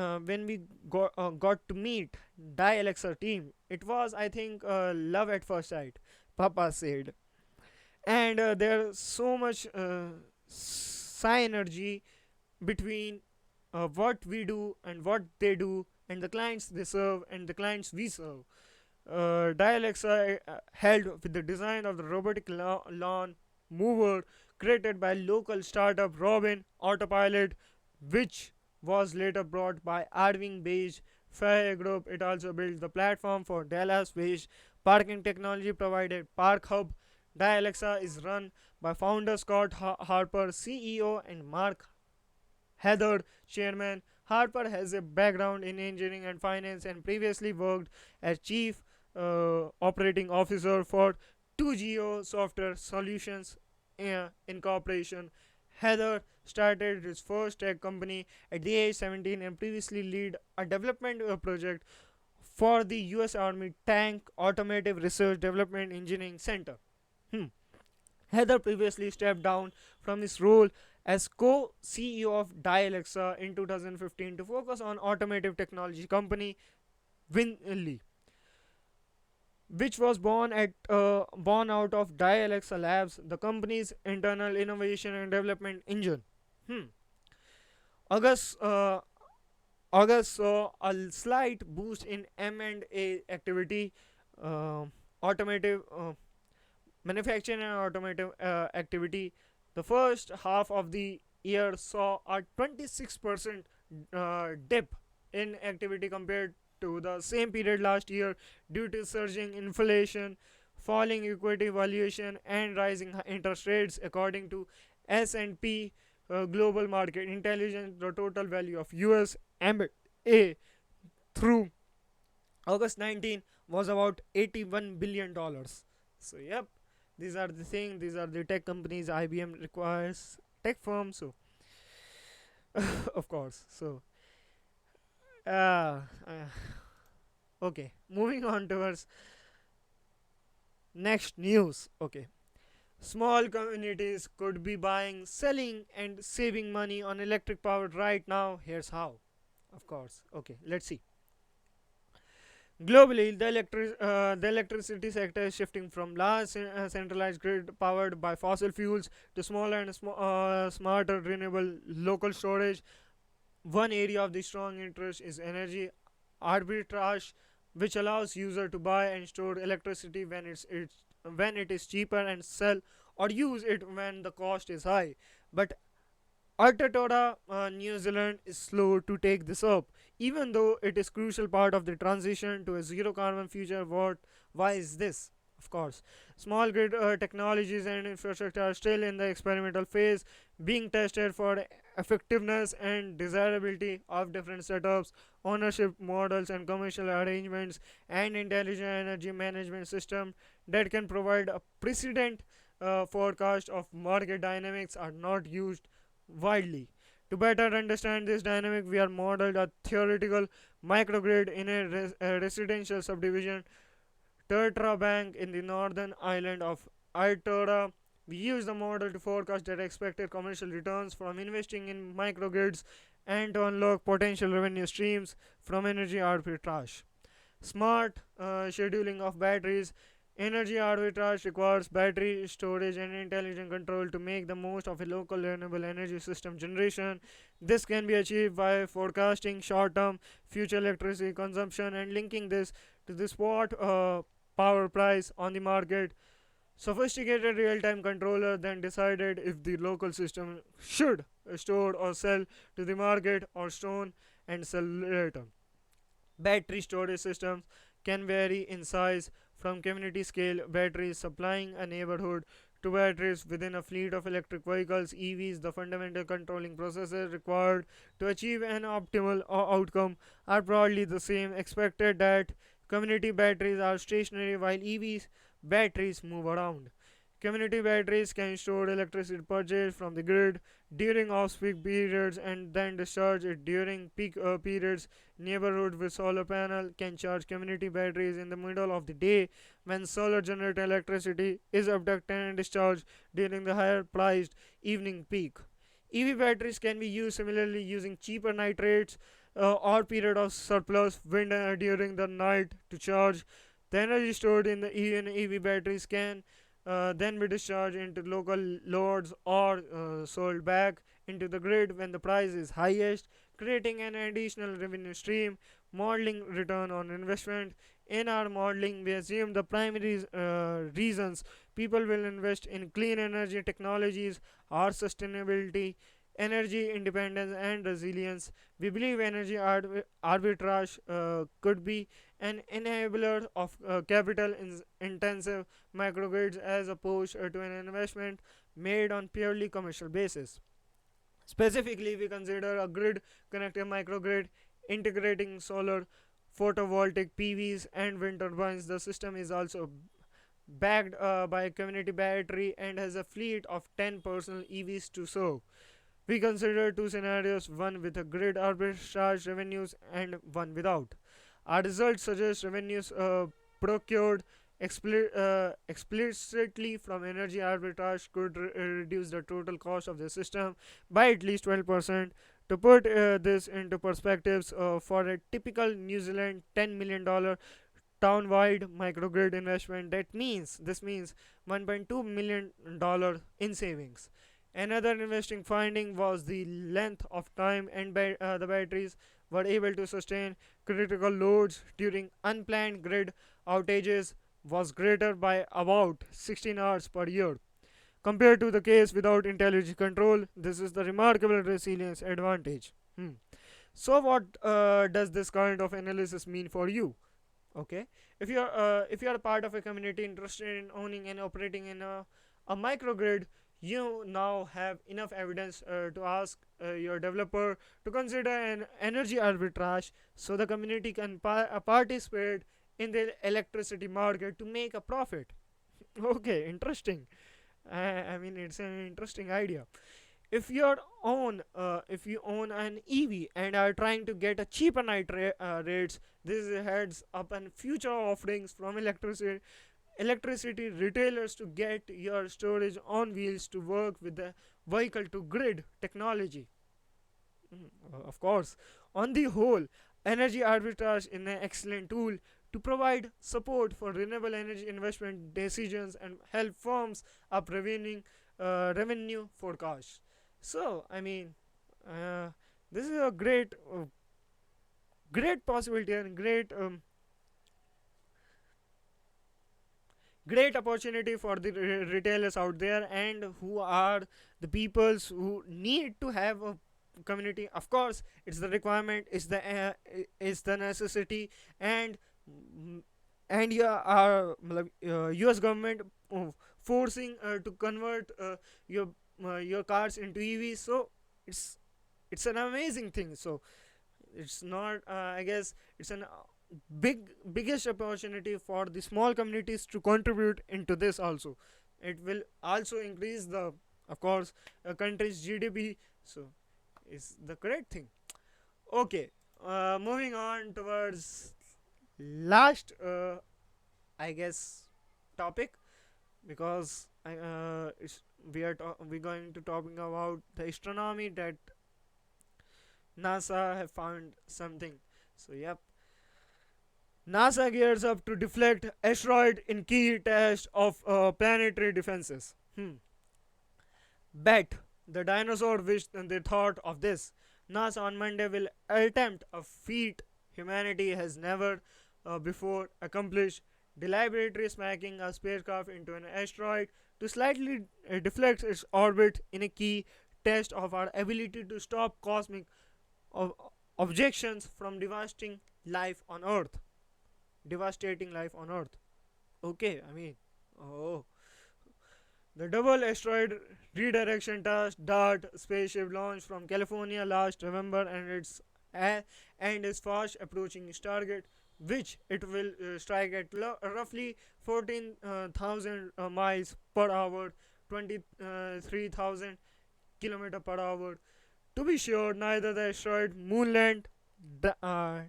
Die Alexa team, it was I think love at first sight. Papa said, and there's so much synergy between what we do and what they do, and the clients they serve and the clients we serve. Dialexa helped with the design of the robotic lawn mower created by local startup Robin Autopilot, which was later bought by Arving based Fair Group. It also built the platform for Dallas based parking technology provided Park Hub. Dialexa is run by founder Scott Harper, CEO, and Mark Heather, chairman. Harper has a background in engineering and finance and previously worked as chief operating officer for 2GO Software Solutions Incorporation. Heather started his first tech company at the age 17 and previously led a development project for the US Army Tank Automotive Research Development Engineering Center. Hmm. Heather previously stepped down from his role as co-CEO of Dialexa in 2015 to focus on automotive technology company Winley, which was born out of Dialexa Labs, the company's internal innovation and development engine. Hmm. August August saw a slight boost in M&A activity, uh, automotive manufacturing and automotive activity. The first half of the year saw a 26% dip in activity compared to the same period last year due to surging inflation, falling equity valuation, and rising interest rates, according to S&P Global Market Intelligence. The total value of US M&A through August 19 was about $81 billion. So yep, these are the thing. These are the tech companies IBM requires tech firms. So of course. So uh, uh, okay, moving on towards next news. Okay, small communities could be buying, selling, and saving money on electric power right now. Here's how. Of course. Okay, let's see. Globally, the electricity sector is shifting from large centralized grid powered by fossil fuels to smaller and smarter renewable local storage. One area of the strong interest is energy arbitrage, which allows user to buy and store electricity when it is cheaper and sell or use it when the cost is high. But Aotearoa, New Zealand is slow to take this up, even though it is crucial part of the transition to a zero carbon future. Why is this? Of course, small grid technologies and infrastructure are still in the experimental phase, being tested for effectiveness and desirability of different setups, ownership models, and commercial arrangements, and intelligent energy management system that can provide a precedent forecast of market dynamics are not used widely. To better understand this dynamic, we are modeled a theoretical microgrid in a residential subdivision, Turtra Bank, in the northern island of Aotearoa. We use the model to forecast the expected commercial returns from investing in microgrids and to unlock potential revenue streams from energy arbitrage. Smart scheduling of batteries. Energy arbitrage requires battery storage and intelligent control to make the most of a local renewable energy system generation. This can be achieved by forecasting short term future electricity consumption and linking this to the spot power price on the market. Sophisticated real time controller then decided if the local system should store or sell to the market or store and sell later. Battery storage systems can vary in size, from community scale batteries supplying a neighborhood to batteries within a fleet of electric vehicles (EVs). The fundamental controlling processes required to achieve an optimal outcome are broadly the same. Expected that community batteries are stationary while EVs batteries move around. Community batteries can store electricity purchased from the grid during off-peak periods and then discharge it during peak periods. Neighborhood with solar panel can charge community batteries in the middle of the day when solar generated electricity is abducted and discharged during the higher priced evening peak. EV batteries can be used similarly using cheaper nitrates or period of surplus wind during the night to charge. The energy stored in the EV batteries can then be discharged into local loads or sold back into the grid when the price is highest, creating an additional revenue stream. Modeling return on investment. In our modeling, we assume the primary reasons people will invest in clean energy technologies are sustainability, energy independence, and resilience. We believe energy arbitrage could be an enabler of capital intensive microgrids as opposed to an investment made on purely commercial basis. Specifically, we consider a grid connected microgrid integrating solar, photovoltaic PVs, and wind turbines. The system is also backed by a community battery and has a fleet of 10 personal EVs to serve. We consider two scenarios, one with a grid arbitrage revenues and one without. Our results suggest revenues procured explicitly from energy arbitrage could reduce the total cost of the system by at least 12%. To put this into perspectives, for a typical New Zealand $10 million town-wide microgrid investment, this means $1.2 million in savings. Another interesting finding was the length of time and the batteries were able to sustain critical loads during unplanned grid outages was greater by about 16 hours per year. Compared to the case without intelligent control, this is the remarkable resilience advantage. So, what does this kind of analysis mean for you? Okay, if you are a part of a community interested in owning and operating in a microgrid, you now have enough evidence to ask your developer to consider an energy arbitrage so the community can participate in the electricity market to make a profit. Okay, interesting. I mean, it's an interesting idea. If you own an EV and are trying to get a cheaper night rates, this heads up and future offerings from electricity retailers to get your storage on wheels to work with the vehicle to grid technology. Of course, on the whole, energy arbitrage is an excellent tool to provide support for renewable energy investment decisions and help firms up revenue forecasts. So, I mean, uh, this is a great possibility and great great opportunity for the retailers out there, and who are the peoples who need to have a community. Of course, it's the requirement, it's the necessity, and mm, and yeah, our US government uh, forcing to convert your your cars into EVs. So it's it's an amazing thing. So it's not I guess it's an biggest opportunity for the small communities to contribute into this also. It will also increase the, of course, a country's GDP. So it's the correct thing. Okay, moving on towards last I guess topic, because we're going to talking about the astronomy that NASA have found something. So yep, NASA gears up to deflect asteroid in key test of planetary defenses. Bet the dinosaur wished they thought of this. NASA on Monday will attempt a feat humanity has never before accomplished, deliberately smacking a spacecraft into an asteroid to slightly deflect its orbit in a key test of our ability to stop cosmic ob- objections from life on Earth. Devastating life on Earth. Okay, I mean, oh, the double asteroid redirection task DART spaceship launched from California last November, and is fast approaching its target, which it will strike at roughly 14,000 miles per hour, 23,000 kilometer per hour. To be sure, neither the asteroid Moonland di- uh,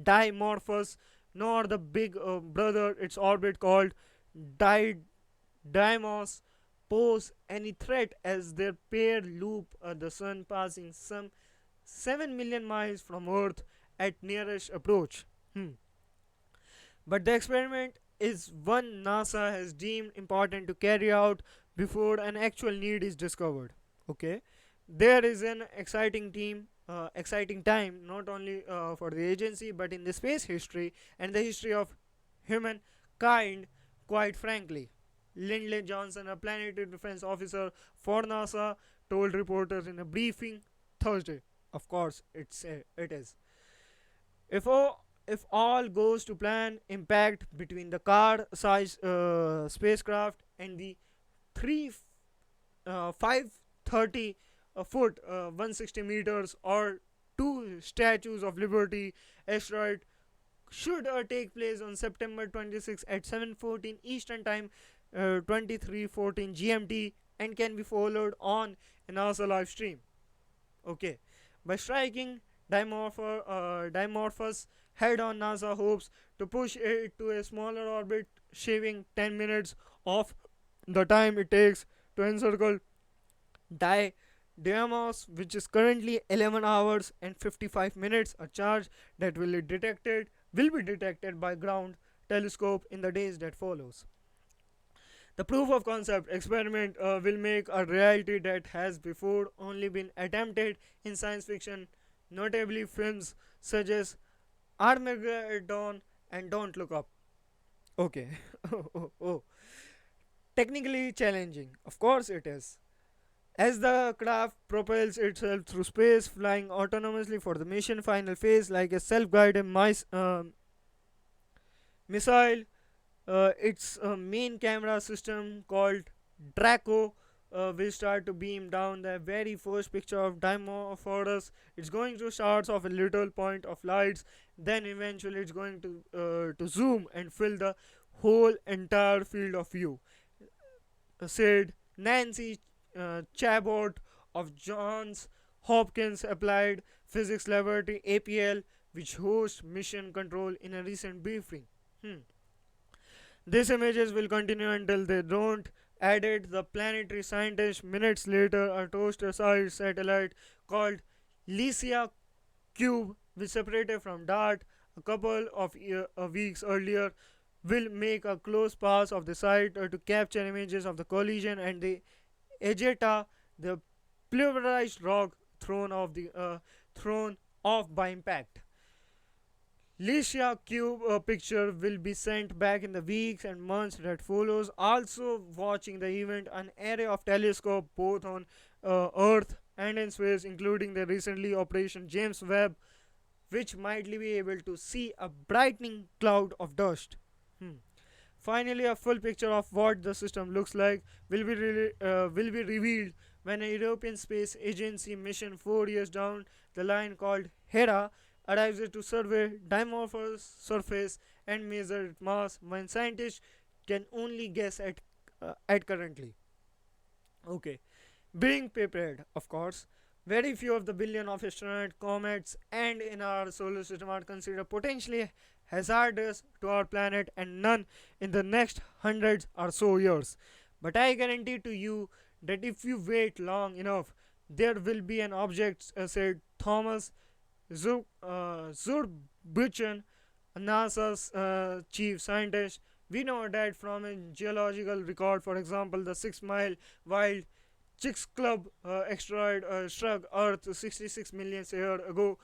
Dimorphos nor the big brother its orbit called Di- Dimos pose any threat, as their pair loop the sun, passing some 7 million miles from Earth at nearest approach. But the experiment is one NASA has deemed important to carry out before an actual need is discovered. Okay, there is an exciting time not only for the agency but in the space history and the history of humankind. Quite frankly, Lindley Johnson, a planetary defense officer for NASA, told reporters in a briefing Thursday. Of course, it is. If all, if all goes to plan, impact between the car-sized spacecraft and the three 530 foot 160 meters or two statues of liberty asteroid should take place on September 26 at 7:14 Eastern Time, 23:14 GMT, and can be followed on a NASA live stream. Okay, by striking Dimorphos head on, NASA hopes to push it to a smaller orbit, shaving 10 minutes off the time it takes to encircle Di Diamos, which is currently 11 hours and 55 minutes. A charge that will be detected by ground telescope in the days that follows. The proof of concept experiment will make a reality that has before only been attempted in science fiction, notably films such as Armageddon and Don't Look Up. Okay. Oh. Technically challenging. Of course it is. As the craft propels itself through space, flying autonomously for the mission final phase like a self-guided missile, its main camera system called Draco will start to beam down the very first picture of Dimorphos. It's going to start off a little point of lights, then eventually it's going to zoom and fill the whole entire field of view, said Nancy Chabot of Johns Hopkins Applied Physics Laboratory (APL), which hosts mission control, in a recent briefing. Hmm. These images will continue until they don't. Added the planetary scientist minutes later. A toaster sized satellite called Lycia Cube, which separated from DART a couple of weeks earlier, will make a close pass of the site to capture images of the collision and the Egeta, the pulverized rock thrown off by impact. Licia Cube picture will be sent back in the weeks and months that follows. Also watching the event, an array of telescopes both on Earth and in space, including the recently Operation James Webb, which might be able to see a brightening cloud of dust. Hmm. Finally, a full picture of what the system looks like will be revealed when a European Space Agency mission 4 years down the line called Hera arrives to survey Dimorphos' surface and measure its mass when scientists can only guess at currently. Okay. Being prepared, of course. Very few of the billion of asteroids, comets, and in our solar system are considered potentially hazardous to our planet, and none in the next hundreds or so years. But I guarantee to you that if you wait long enough, there will be an object, said Thomas Zurbuchen, NASA's chief scientist. We know that from a geological record, for example, the 6 mile wild Chicks Club asteroid struck Earth 66 million years ago,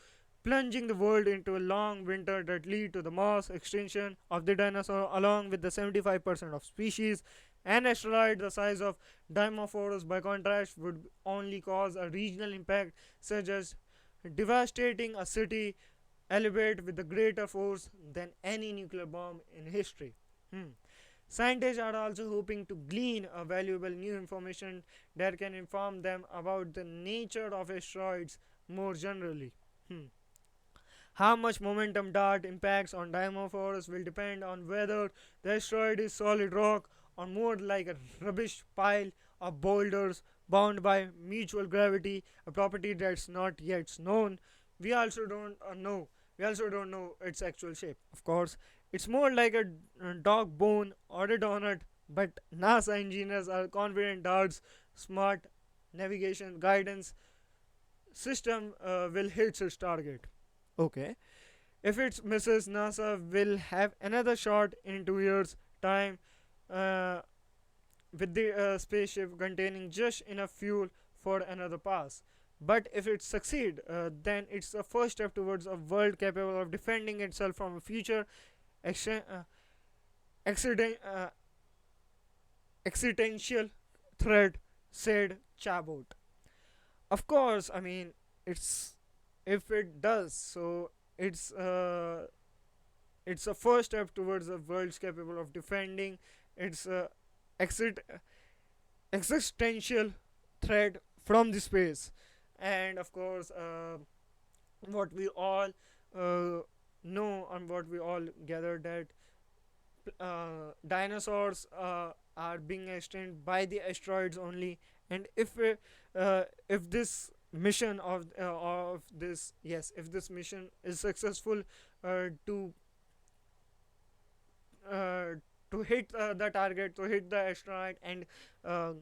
plunging the world into a long winter that led to the mass extinction of the dinosaur along with the 75% of species. An asteroid the size of Dimorphos, by contrast, would only cause a regional impact, such as devastating a city, elevate with a greater force than any nuclear bomb in history. Hmm. Scientists are also hoping to glean a valuable new information that can inform them about the nature of asteroids more generally. Hmm. How much momentum dart impacts on Dimorphos will depend on whether the asteroid is solid rock or more like a rubbish pile of boulders bound by mutual gravity, a property that's not yet known. We also don't know. We also don't know its actual shape. Of course, it's more like a dog bone or a donut, but NASA engineers are confident DART's smart navigation guidance system will hit its target. Okay. If it misses, NASA will have another shot in 2 years' time uh, with the spaceship containing just enough fuel for another pass. But if it succeeds, then it's the first step towards a world capable of defending itself from a future accident, accident, existential threat, said Chabot. Of course, I mean, it's if it does so, it's it's a first step towards a world capable of defending its exit existential threat from the space. And of course, what we all uh, know and what we all gather that dinosaurs are being extinct by the asteroids only. And if this mission of this yes if this mission is successful to uh, to hit the target, to hit the asteroid and uh,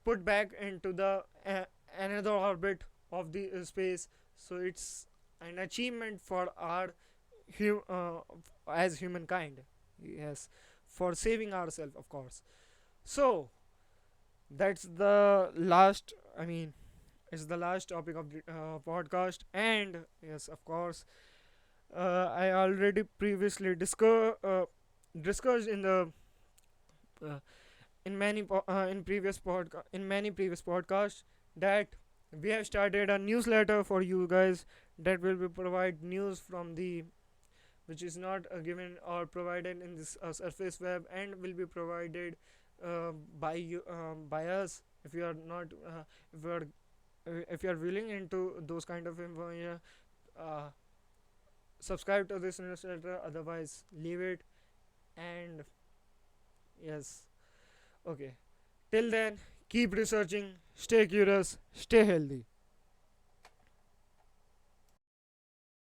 put back into the another orbit of the space, so it's an achievement for our as humankind. Yes, for saving ourselves, of course. So that's the last, I mean, it's the last topic of the podcast. And yes, of course, I already previously discussed in the uh, in many previous podcasts that we have started a newsletter for you guys that will be provide news from the which is not given or provided in this surface web, and will be provided by you by us if you are not if you are willing into those kind of information. uh, Subscribe to this newsletter, otherwise leave it. And yes, okay, till then, keep researching, stay curious, stay healthy.